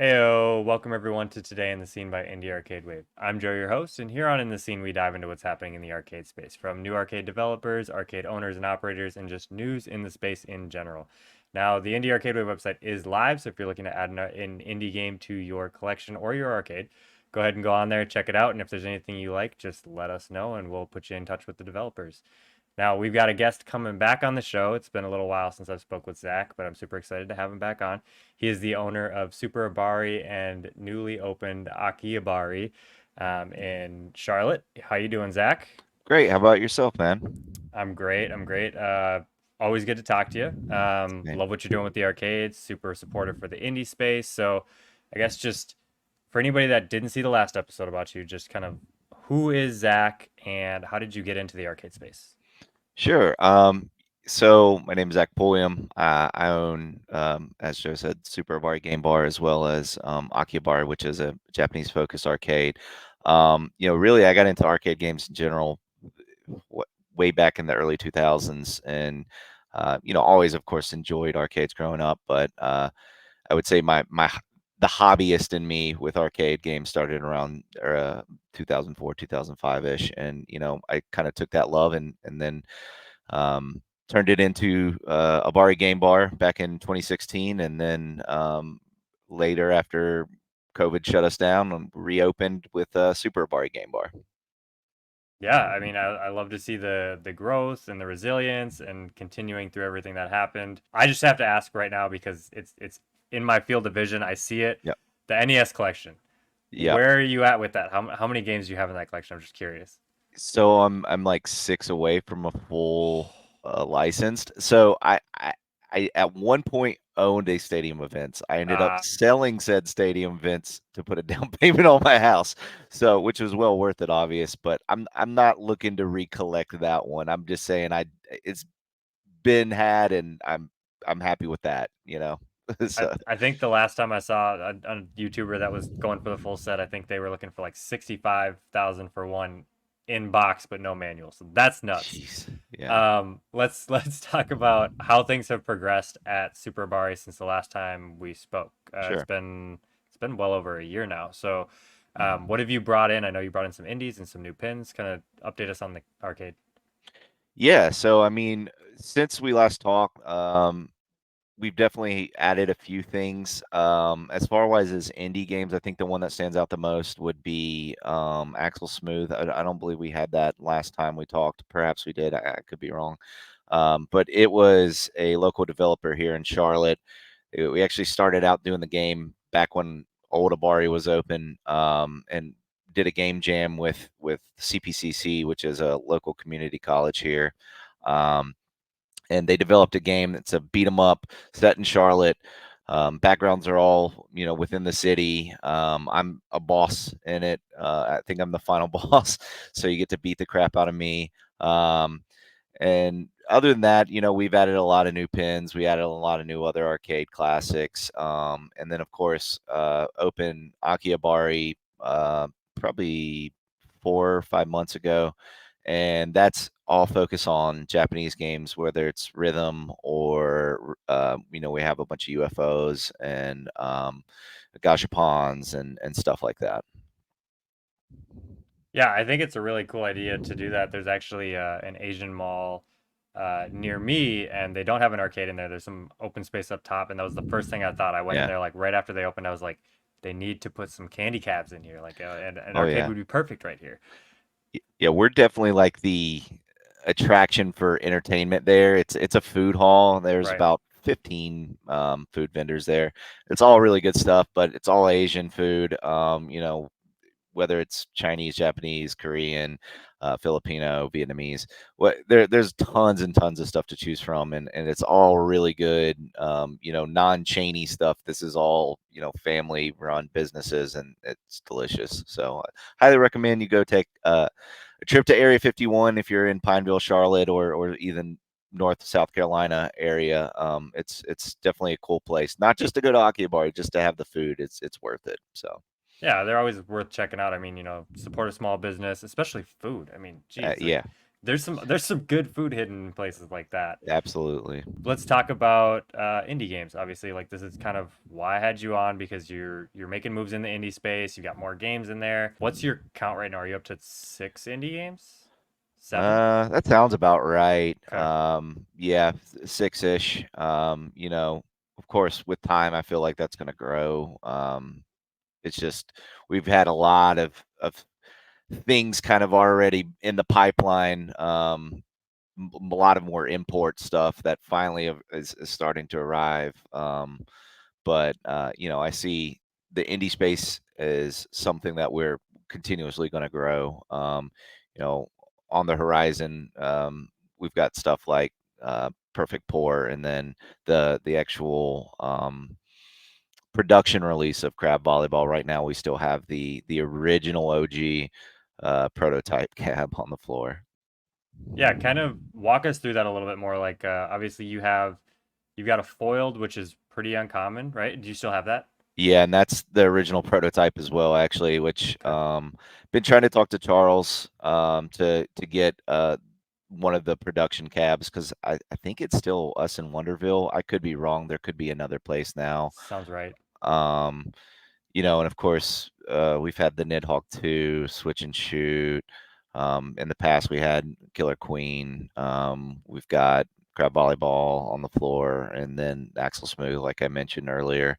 Heyo, welcome everyone to Today in the Scene by Indie Arcade Wave. I'm Joe, your host, and here on In the Scene, we dive into what's happening in the arcade space, from new arcade developers, arcade owners and operators, and just news in the space in general. Now, the Indie Arcade Wave website is live, so if you're looking to add an indie game to your collection or your arcade, go ahead and go on there, check it out, and if there's anything you like, just let us know, and we'll put you in touch with the developers. Now, we've got a guest coming back on the show. It's been a little while since I've spoke with Zach, but I'm super excited to have him back on. He is the owner of Super Abari and newly opened Akihabari in Charlotte. How you doing, Zach? Great. How about yourself, man? I'm great. I'm great. Always good to talk to you. Same. Love what you're doing with the arcades. Super supportive for the indie space. So, I guess just for anybody that didn't see the last episode about you, just kind of who is Zach and how did you get into the arcade space? Sure. So my name is Zach Pulliam. I own, as Joe said, Super Abari Game Bar as well as Akihabari, which is a Japanese-focused arcade. Really, I got into arcade games in general way back in the early 2000s, and always, of course, enjoyed arcades growing up. But I would say the hobbyist in me with arcade games started around 2004, 2005 ish, and I kind of took that love and then turned it into Abari Game Bar back in 2016, and then later after COVID shut us down, reopened with Super Abari Game Bar. Yeah, I mean, I love to see the growth and the resilience and continuing through everything that happened. I just have to ask right now because it's in my field of vision. I see it. Yep. The NES collection. Yep. Where are you at with that? How many games do you have in that collection? I'm just curious. So I'm like six away from a full licensed. So I at one point owned a stadium events. I ended up Uh, selling said stadium events to put a down payment on my house. So which was well worth it, obvious. But I'm not looking to recollect that one. I'm just saying it's been had, and I'm happy with that. I So I think the last time I saw a YouTuber that was going for the full set, I think they were looking for like 65,000 for one in box, but no manual. So that's nuts. jeez, yeah, Let's talk about how things have progressed at Super Bari since the last time we spoke. sure. It's been well over a year now. So, Mhm. what have you brought in? I know you brought in some indies and some new pins. Kind of update us on the arcade. Yeah, so I mean, since we last talked, we've definitely added a few things. As far as indie games, I think the one that stands out the most would be Axel Smooth. I don't believe we had that last time we talked. Perhaps we did. I could be wrong. But it was a local developer here in Charlotte. We actually started out doing the game back when Old Abari was open, and did a game jam with CPCC, which is a local community college here. Um, and they developed a game that's a beat 'em up set in Charlotte. Backgrounds are all within the city. I'm a boss in it. I think I'm the final boss, so you get to beat the crap out of me. And other than that, we've added a lot of new pins. We added a lot of new other arcade classics. And then, of course, open Akihabari probably 4 or 5 months ago. And that's all focus on Japanese games, whether it's rhythm or, we have a bunch of UFOs and gashapons and stuff like that. Yeah, I think it's a really cool idea to do that. There's actually an Asian mall near me, and they don't have an arcade in there. There's some open space up top, and that was the first thing I thought. I went in Yeah. there like right after they opened. I was like, they need to put some candy cabs in here. Like, an Oh, arcade yeah. would be perfect right here. Yeah, we're definitely like the attraction for entertainment there. It's a food hall. There's Right. about 15 food vendors there. It's all really good stuff, but it's all Asian food. Whether it's Chinese, Japanese, Korean, Filipino, Vietnamese. There's tons and tons of stuff to choose from, and it's all really good. Non-chainy stuff. This is all family-run businesses, and it's delicious. So, highly recommend you go take a trip to Area 51 if you're in Pineville, Charlotte, or even North South Carolina area. It's definitely a cool place. Not just to go to Akihabari, just to have the food. It's worth it. So. Yeah, they're always worth checking out. I mean, support a small business, especially food. I mean, geez, like Yeah. there's some good food hidden in places like that. Absolutely. Let's talk about indie games. Obviously, like this is kind of why I had you on because you're making moves in the indie space. You got more games in there. What's your count right now? Are you up to 6 indie games? 7? That sounds about right. Okay. Yeah, six-ish. Of course, with time, I feel like that's going to grow. It's just we've had a lot of things kind of already in the pipeline. A lot of more import stuff that finally is starting to arrive. But I see the indie space is something that we're continuously going to grow. You know, on the horizon, we've got stuff like Perfect Pour, and then the actual production release of Crab Volleyball. Right now, we still have the original OG prototype cab on the floor. Yeah, kind of walk us through that a little bit more. Like, obviously, you've got a foiled, which is pretty uncommon, right? Do you still have that? Yeah, and that's the original prototype as well, actually, which Okay. been trying to talk to Charles to get one of the production cabs because I think it's still us in Wonderville. I could be wrong. There could be another place now. Sounds right. Um, and of course, we've had the Nidhogg 2, Switch and Shoot. In the past, we had Killer Queen. We've got Crab Volleyball on the floor, and then Axel Smooth, like I mentioned earlier.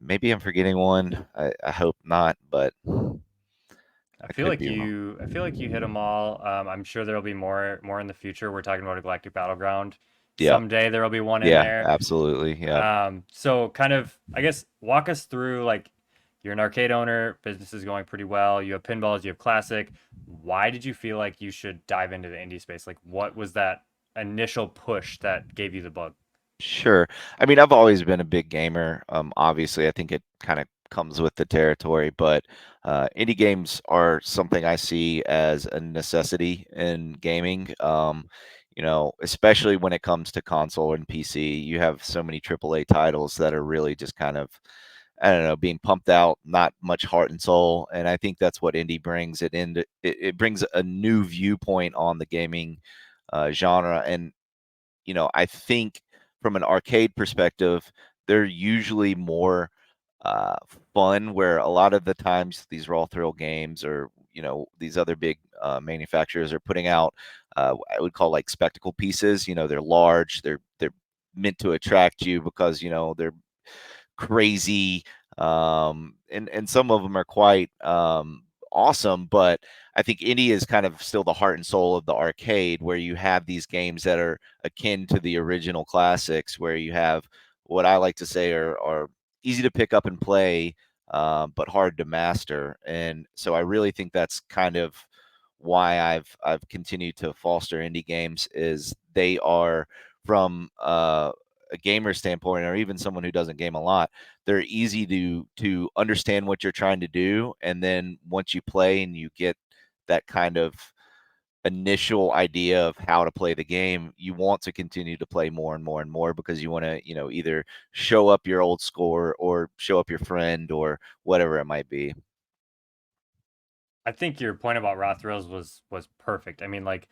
Maybe I'm forgetting one. I hope not, but I could be wrong. I feel like you hit them all. I'm sure there'll be more in the future. We're talking about a Galactic Battleground. Yep. Someday there'll be one in Yeah, there. absolutely. Yep. So kind of, I guess, walk us through like you're an arcade owner, business is going pretty well. You have pinballs, you have classic. Why did you feel like you should dive into the indie space? Like, what was that initial push that gave you the bug? Sure. I mean, I've always been a big gamer. Obviously, I think it kind of comes with the territory, but indie games are something I see as a necessity in gaming. Especially when it comes to console and PC, you have so many AAA titles that are really just kind of, I don't know, being pumped out, not much heart and soul. And I think that's what indie brings. It brings a new viewpoint on the gaming genre. And I think from an arcade perspective, they're usually more uh, fun. Where a lot of the times these raw thrill games or these other big manufacturers are putting out, I would call like spectacle pieces. They're large. They're meant to attract you because they're crazy, and some of them are quite awesome. But I think indie is kind of still the heart and soul of the arcade, where you have these games that are akin to the original classics, where you have what I like to say are easy to pick up and play, but hard to master. And so I really think that's kind of why I've continued to foster indie games. Is they are from a gamer standpoint, or even someone who doesn't game a lot, they're easy to understand what you're trying to do. And then once you play and you get that kind of initial idea of how to play the game, you want to continue to play more and more and more, because you want to, either show up your old score or show up your friend or whatever it might be. I think your point about raw thrills was perfect. I mean, like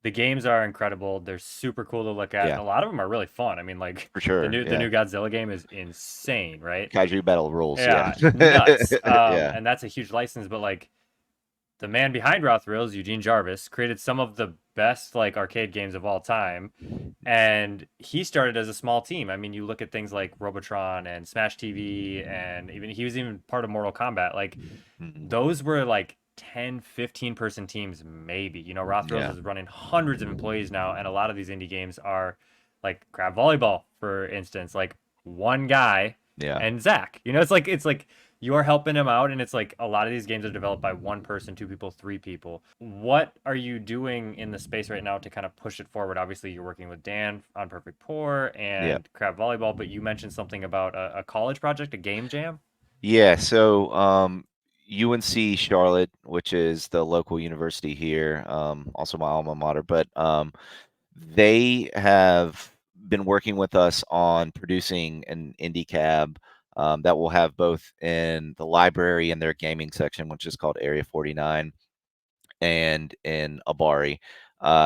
the games are incredible. They're super cool to look at, and Yeah, a lot of them are really fun. I mean, like for the sure. new Yeah. Godzilla game is insane, right? Kaiju battle rules. Yeah. Yeah, nuts. Yeah. And that's a huge license, but like the man behind Raw Thrills, Eugene Jarvis, created some of the best like arcade games of all time. And he started as a small team. I mean, you look at things like Robotron and Smash TV, and even he was even part of Mortal Kombat. Like Mhm. those were like 10, 15-person teams, maybe. You know, Raw Thrills Yeah. is running hundreds of employees now, and a lot of these indie games are like Crab Volleyball, for instance, like one guy Yeah. and Zach. You know, it's like you are helping him out, and it's like a lot of these games are developed by one person, two people, three people. What are you doing in the space right now to kind of push it forward? Obviously, you're working with Dan on Perfect Pour Yeah. and Crab Volleyball, but you mentioned something about a college project, a game jam. Yeah, so UNC Charlotte, which is the local university here, also my alma mater, but they have been working with us on producing an indie cab that will have both in the library in their gaming section, which is called Area 49, and in Abari.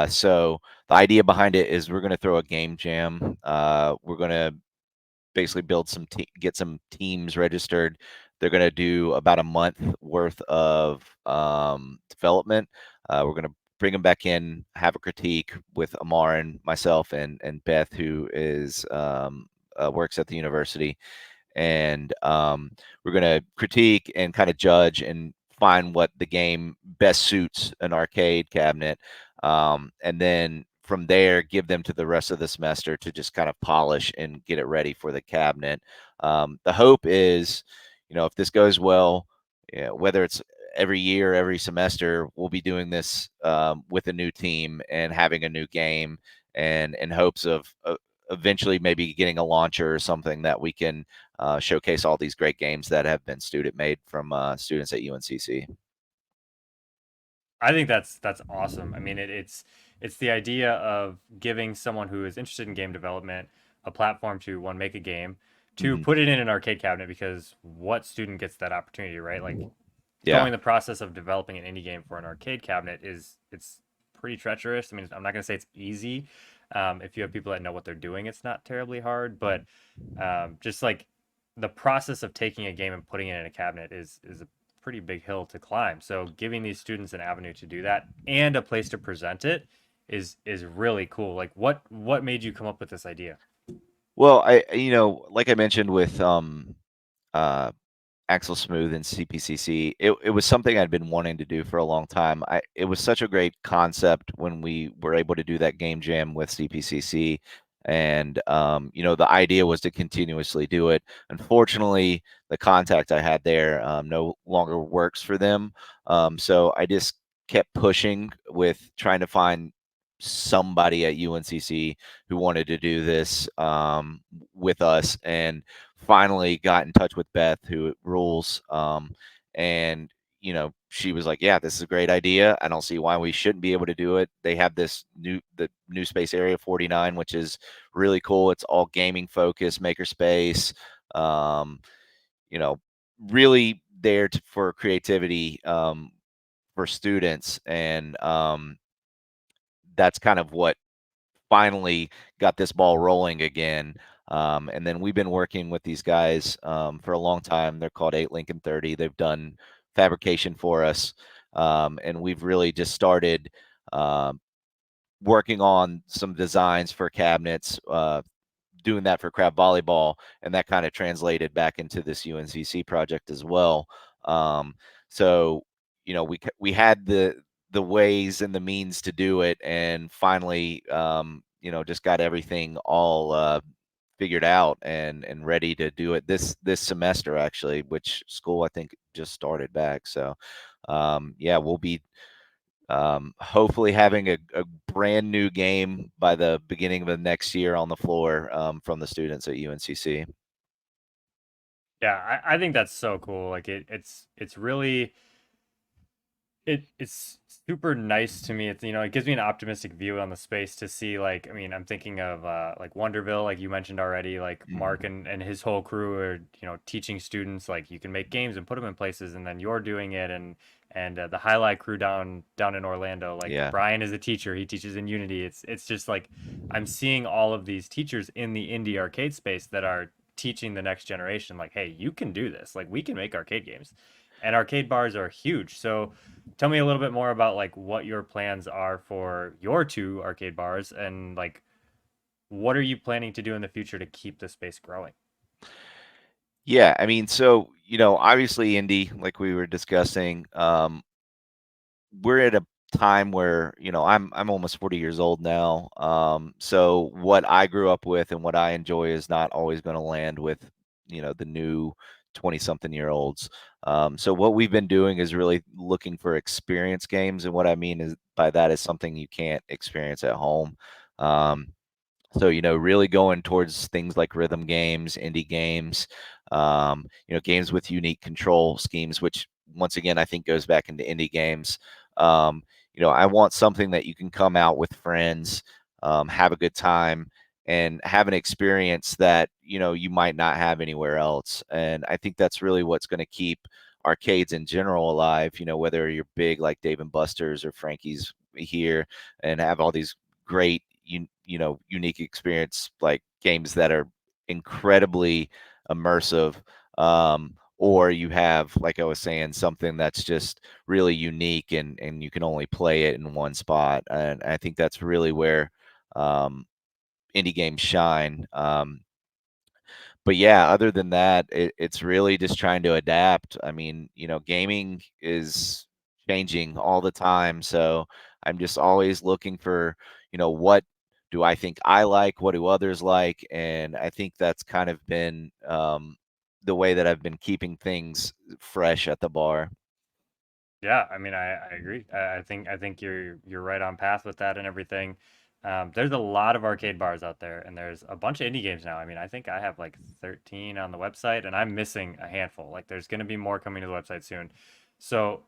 So the idea behind it is we're going to throw a game jam. We're going to basically build get some teams registered. They're going to do about a month worth of development. We're going to bring them back in, have a critique with Amar and myself and Beth, who is works at the university, and we're going to critique and kind of judge and find what the game best suits an arcade cabinet, and then from there give them to the rest of the semester to just kind of polish and get it ready for the cabinet. The hope is, if this goes well, whether it's every year, every semester, we'll be doing this with a new team and having a new game, and in hopes of eventually maybe getting a launcher or something that we can showcase all these great games that have been student made from students at UNCC. I think that's awesome. I mean, it's the idea of giving someone who is interested in game development a platform to one make a game, to Hmm. put it in an arcade cabinet, because what student gets that opportunity, right? Like Yeah. going the process of developing an indie game for an arcade cabinet it's pretty treacherous. I mean, I'm not going to say it's easy. If you have people that know what they're doing, it's not terribly hard, but just like the process of taking a game and putting it in a cabinet is a pretty big hill to climb. So giving these students an avenue to do that and a place to present it is really cool. Like what made you come up with this idea? Well, like I mentioned with uh, Axel Smooth and CPCC, it was something I'd been wanting to do for a long time. It was such a great concept when we were able to do that game jam with CPCC, and the idea was to continuously do it. Unfortunately, the contact I had there no longer works for them, so I just kept pushing with trying to find somebody at UNCC who wanted to do this with us, and finally got in touch with Beth, who rules. And she was like, "Yeah, this is a great idea. I don't see why we shouldn't be able to do it." They have the new space area 49, which is really cool. It's all gaming focused, maker space. Um, you know, really there for creativity for students, and that's kind of what finally got this ball rolling again. And then we've been working with these guys for a long time. They're called 8 Lincoln 30. They've done fabrication for us. And we've really just started um, working on some designs for cabinets, doing that for crab volleyball, and that kind of translated back into this UNCC project as well. Um, so we had the ways and the means to do it, and finally just got everything all figured out and ready to do it this semester, actually, which school I think just started back. So yeah, we'll be hopefully having a brand new game by the beginning of the next year on the floor from the students at UNCC. Yeah, I think that's so cool. Like it's really it's super nice to me. It's it gives me an optimistic view on the space to see, like, I mean, I'm thinking of like Wonderville, like you mentioned already, like Mark Mhm. and his whole crew are, teaching students like you can make games and put them in places, and then you're doing it, and the Highlight crew down in Orlando, like Yeah. Brian is a teacher, he teaches in Unity. It's just like I'm seeing all of these teachers in the indie arcade space that are teaching the next generation, like, hey, you can do this, like we can make arcade games, and arcade bars are huge. So tell me a little bit more about like what your plans are for your two arcade bars, and like what are you planning to do in the future to keep the space growing? Yeah, I mean, so obviously, indie, like we were discussing, we're at a time where I'm almost 40 years old now. So what I grew up with and what I enjoy is not always going to land with the new 20 something year olds. So what we've been doing is really looking for experience games, and what I mean is by that is something you can't experience at home. Um, so, really going towards things like rhythm games, indie games, games with unique control schemes, which once again I think goes back into indie games. Um, I want something that you can come out with friends, have a good time, and have an experience that you might not have anywhere else. And I think that's really what's going to keep arcades in general alive. Whether you're big like Dave and Buster's or Frankie's here and have all these great, unique experience like games that are incredibly immersive. Or you have, like I was saying, something that's just really unique and you can only play it in one spot. And I think that's really where um, indie games shine. But yeah, other than that, it's really just trying to adapt. I mean, gaming is changing all the time. So I'm just always looking for, what do I think I like? What do others like? And I think that's kind of been the way that I've been keeping things fresh at the bar. Yeah, I mean, I agree. I think you're right on path with that and everything. There's a lot of arcade bars out there, and there's a bunch of indie games now. I mean, I think I have like 13 on the website, and I'm missing a handful. Like, there's going to be more coming to the website soon. So,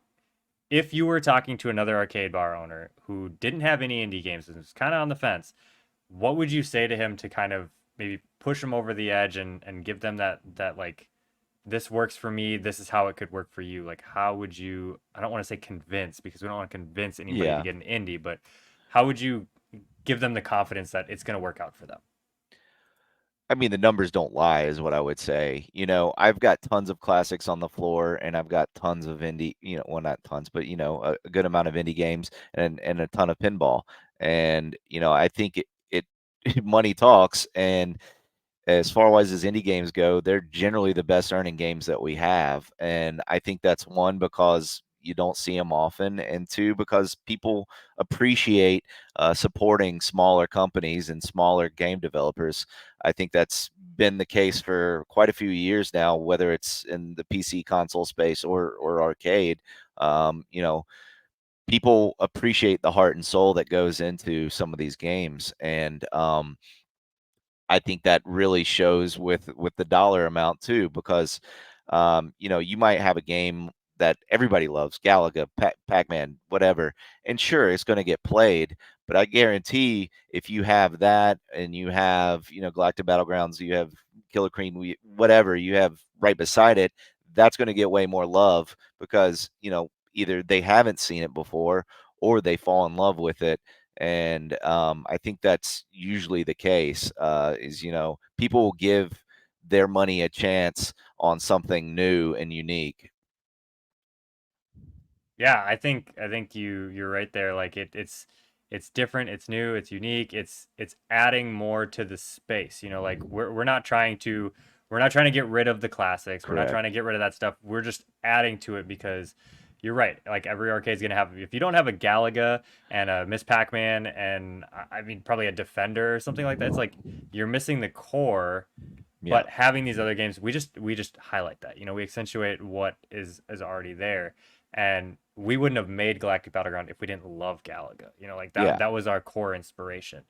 if you were talking to another arcade bar owner who didn't have any indie games and was kind of on the fence, what would you say to him to kind of maybe push him over the edge and give them that like this works for me, this is how it could work for you? Like, how would you, I don't want to say convince because we don't want to convince anybody to Yeah. get an indie, but how would you give them the confidence that it's going to work out for them? I mean, the numbers don't lie, is what I would say. I've got tons of classics on the floor, and I've got tons of indie. Well, not tons, but a good amount of indie games and a ton of pinball. And I think it money talks. And as far as indie games go, they're generally the best earning games that we have. And I think that's one because you don't see them often, and two because people appreciate supporting smaller companies and smaller game developers. I think that's been the case for quite a few years now, whether it's in the PC console space or arcade. People appreciate the heart and soul that goes into some of these games, and I think that really shows with the dollar amount too, because you might have a game that everybody loves, Galaga, Pac-Man, whatever, and sure, it's going to get played. But I guarantee if you have that and you have Galactic Battlegrounds, you have Killer Queen, whatever you have right beside it, that's going to get way more love because either they haven't seen it before or they fall in love with it. And I think that's usually the case. Is people will give their money a chance on something new and unique. Yeah, I think you're right there. Like it's different, it's new, it's unique, it's adding more to the space. Like we're not trying to get rid of the classics. We're not Correct. trying to get rid of that stuff. We're just adding to it because you're right. Like every arcade's gonna have, if you don't have a Galaga and a Miss Pac-Man and I mean probably a Defender or something like that, it's like you're missing the core. Yeah. But having these other games, we just highlight that. We accentuate what is already there. And we wouldn't have made Galactic Battleground if we didn't love Galaga. Like that Yeah. that was our core inspiration.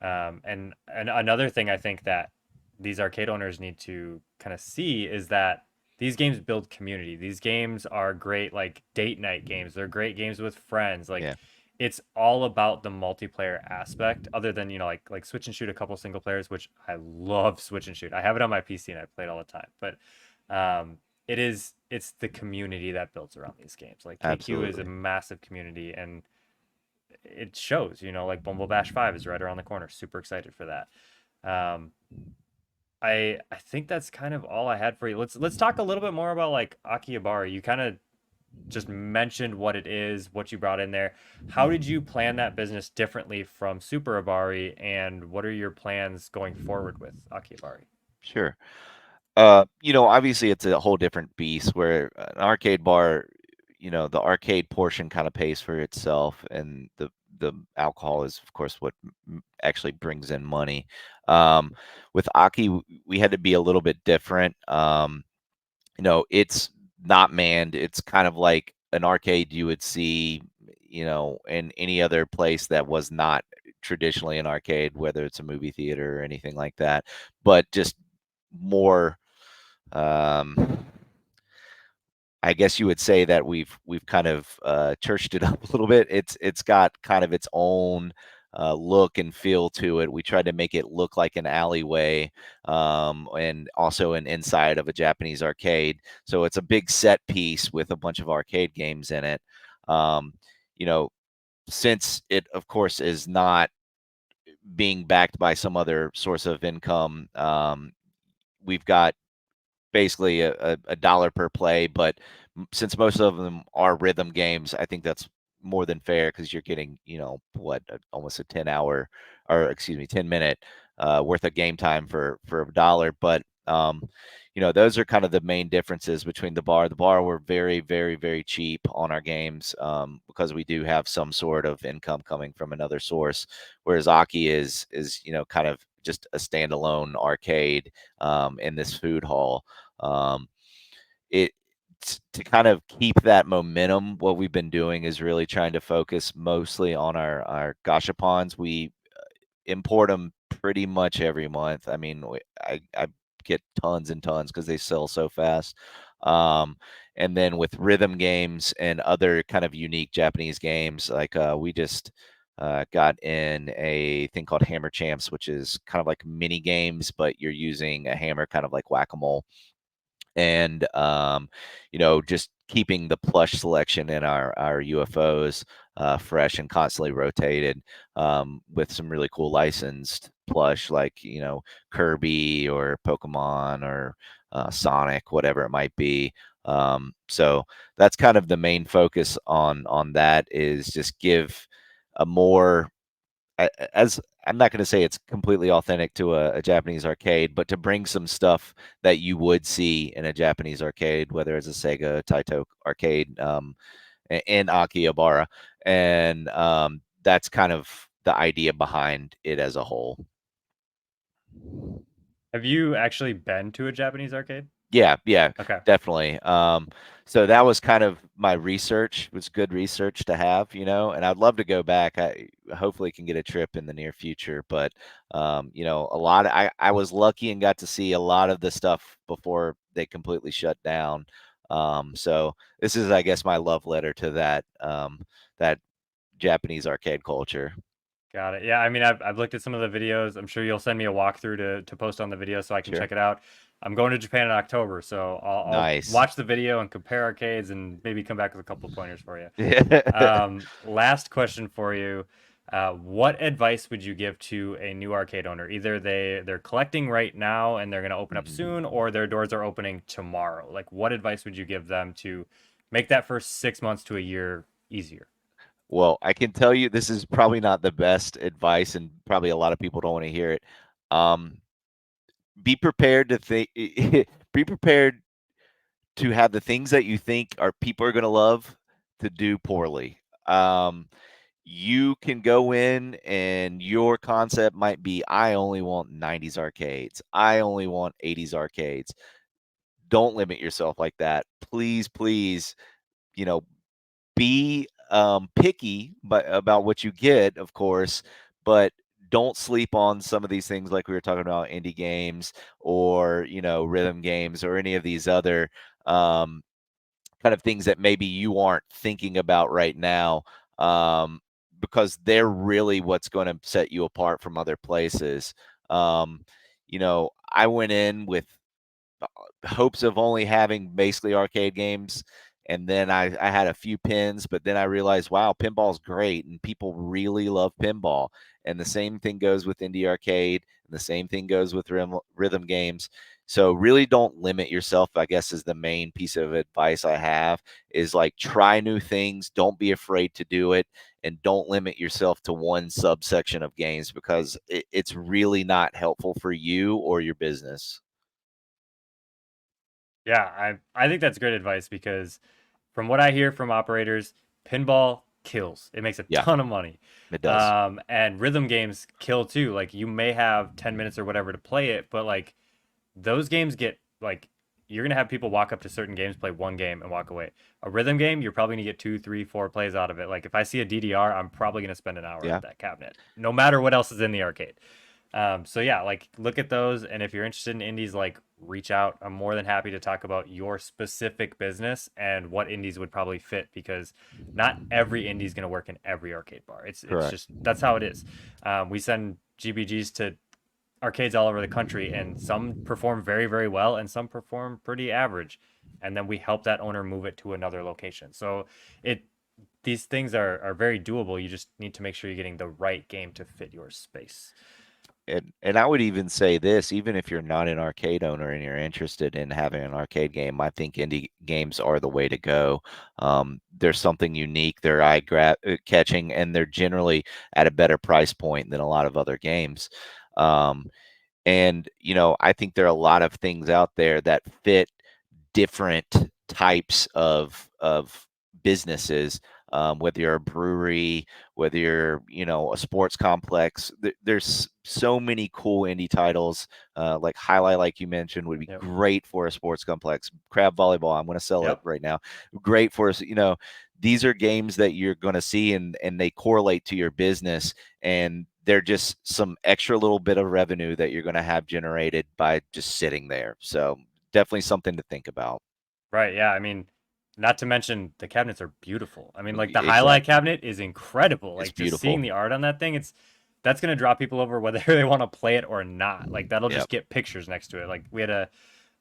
And another thing I think that these arcade owners need to kind of see is that these games build community. These games are great like date night games. They're great games with friends. Like Yeah. it's all about the multiplayer aspect other than, like switch and shoot a couple single players, which I love switch and shoot. I have it on my PC and I play it all the time. But it's the community that builds around these games. Like KQ is a Absolutely. massive community and it shows, like Bumble Bash 5 is right around the corner. Super excited for that. Um, I think that's kind of all I had for you. Let's talk a little bit more about like Akihabari. You kind of just mentioned what it is, what you brought in there. How did you plan that business differently from Super Abari, and what are your plans going forward with Akihabari? Sure. Obviously it's a whole different beast where an arcade bar, the arcade portion kind of pays for itself, and the alcohol is, of course, what actually brings in money. With Aki, we had to be a little bit different. It's not manned. It's kind of like an arcade you would see, in any other place that was not traditionally an arcade, whether it's a movie theater or anything like that, but just more. Um, I guess you would say that we've kind of churched it up a little bit. It's got kind of its own look and feel to it. We tried to make it look like an alleyway, and also an inside of a Japanese arcade. So it's a big set piece with a bunch of arcade games in it. Um, you know, since it, of course, is not being backed by some other source of income, we've got basically a dollar per play. But since most of them are rhythm games, I think that's more than fair because you're getting, what, almost a 10-hour, or excuse me, 10-minute worth of game time for a dollar. But those are kind of the main differences between the bar. The bar, we're very, very, very cheap on our games because we do have some sort of income coming from another source, whereas Aki is kind of just a standalone arcade in this food hall. Um, it to kind of keep that momentum. What we've been doing is really trying to focus mostly on our gashapons. We import them pretty much every month. I mean, I get tons and tons because they sell so fast. Um, and then with rhythm games and other kind of unique Japanese games, like we just got in a thing called Hammer Champs, which is kind of like mini games, but you're using a hammer, kind of like whack-a-mole. And just keeping the plush selection in our UFOs fresh and constantly rotated with some really cool licensed plush, like Kirby or Pokemon or Sonic, whatever it might be. So that's kind of the main focus on that, is just give a more, as I'm not going to say it's completely authentic to a Japanese arcade, but to bring some stuff that you would see in a Japanese arcade, whether it's a Sega Taito arcade in Akihabara. And that's kind of the idea behind it as a whole. Have you actually been to a Japanese arcade? Yeah, yeah, Okay. definitely. So that was kind of my research. It was good research to have, and I'd love to go back. I hopefully can get a trip in the near future. But a lot of, I was lucky and got to see a lot of the stuff before they completely shut down. So this is, I guess, my love letter to that Japanese arcade culture. Got it. Yeah, I mean, I've looked at some of the videos. I'm sure you'll send me a walkthrough to post on the video so I can Sure. check it out. I'm going to Japan in October, so I'll Nice. watch the video and compare arcades and maybe come back with a couple of pointers for you. Yeah. Last question for you. What advice would you give to a new arcade owner? Either they're collecting right now and they're going to open up Mhm. soon, or their doors are opening tomorrow. Like, what advice would you give them to make that first 6 months to a year easier? Well, I can tell you this is probably not the best advice, and probably a lot of people don't want to hear it. Um, be prepared to think. Be prepared to have the things that you think are people are going to love to do poorly. Um, you can go in and your concept might be, I only want 90s arcades. I only want 80s arcades. Don't limit yourself like that. Please, please, you know, be picky but about what you get, of course, but don't sleep on some of these things like we were talking about, indie games or rhythm games or any of these other um, kind of things that maybe you aren't thinking about right now, um, because they're really what's going to set you apart from other places. I went in with hopes of only having basically arcade games. And then I had a few pins, but then I realized, wow, pinball's great and people really love pinball. And the same thing goes with indie arcade, and the same thing goes with rhythm games. So really don't limit yourself, I guess, is the main piece of advice I have, is like try new things. Don't be afraid to do it, and don't limit yourself to one subsection of games because it's really not helpful for you or your business. Yeah, I think that's great advice because from what I hear from operators, pinball kills. It makes a Yeah, ton of money. it does. And rhythm games kill too. Like you may have 10 minutes or whatever to play it, but like those games get like you're gonna have people walk up to certain games, play one game, and walk away. A rhythm game, you're probably gonna get two, three, four plays out of it. Like if I see a DDR, I'm probably gonna spend an hour Yeah. at that cabinet, no matter what else is in the arcade. So yeah, like look at those, and if you're interested in indies, like reach out. I'm more than happy to talk about your specific business and what indies would probably fit because not every indie is going to work in every arcade bar. It's Correct. just that's how it is. We send GBGs to arcades all over the country, and some perform very very well, and some perform pretty average, and then we help that owner move it to another location. So it these things are very doable. You just need to make sure you're getting the right game to fit your space. And I would even say this, even if you're not an arcade owner and you're interested in having an arcade game, I think indie games are the way to go. There's something unique, they're eye catching, and they're generally at a better price point than a lot of other games. Um, and I think there are a lot of things out there that fit different types of businesses. Whether you're a brewery, whether you're a sports complex, there's so many cool indie titles. Like Highlight, like you mentioned, would be Yep. great for a sports complex. Crab Volleyball, I'm going to sell it Yep. right now. Great for us. These are games that you're going to see, and they correlate to your business, and they're just some extra little bit of revenue that you're going to have generated by just sitting there. So definitely something to think about. Right. Yeah. I mean, not to mention the cabinets are beautiful. I mean, like the highlight Exactly. cabinet is incredible. It's Like just seeing beautiful. the art on that thing, that's gonna draw people over whether they want to play it or not. Like that'll Yep. just get pictures next to it. Like we had a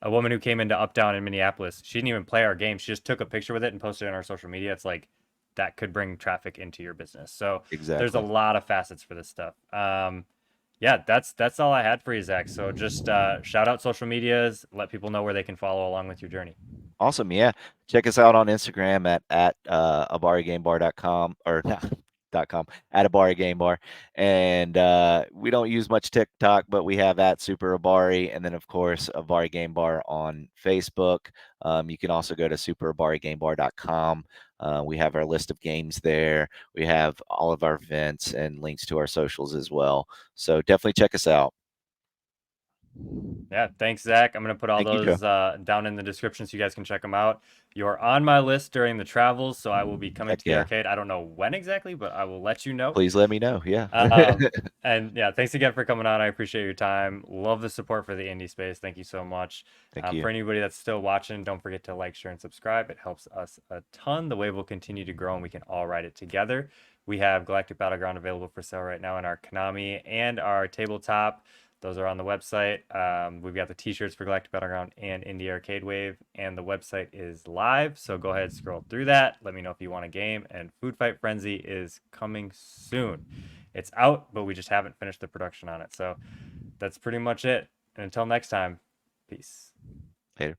woman who came into Uptown in Minneapolis. She didn't even play our game. She just took a picture with it and posted it on our social media. It's like that could bring traffic into your business. So there's a Exactly. lot of facets for this stuff. Yeah, that's all I had for you, Zach. So just shout out social medias, let people know where they can follow along with your journey. Awesome. Yeah. Check us out on Instagram at abarigamebar.com or not .com at Abari Game Bar. And we don't use much TikTok, but we have at Super Abari, and then of course Abari Game Bar on Facebook. You can also go to superabarigamebar.com. We have our list of games there. We have all of our events and links to our socials as well. So definitely check us out. Yeah, thanks, Zach. I'm gonna put all Thank you, Joe. those down in the description so you guys can check them out. You're on my list during the travels, so I will be coming Heck to the yeah. arcade. I don't know when exactly, but I will let you know. Please let me know. Yeah. Um, and yeah, thanks again for coming on. I appreciate your time. Love the support for the indie space. Thank you so much. Thank you. For anybody that's still watching, don't forget to like, share, and subscribe. It helps us a ton. The wave will continue to grow, and we can all ride it together. We have Galactic Battleground available for sale right now in our Konami and our tabletop. Those are on the website. We've got the t-shirts for Galactic Battleground and Indie Arcade Wave, and the website is live. So go ahead, scroll through that. Let me know if you want a game. And Food Fight Frenzy is coming soon. It's out, but we just haven't finished the production on it. So that's pretty much it. And until next time, peace. Later.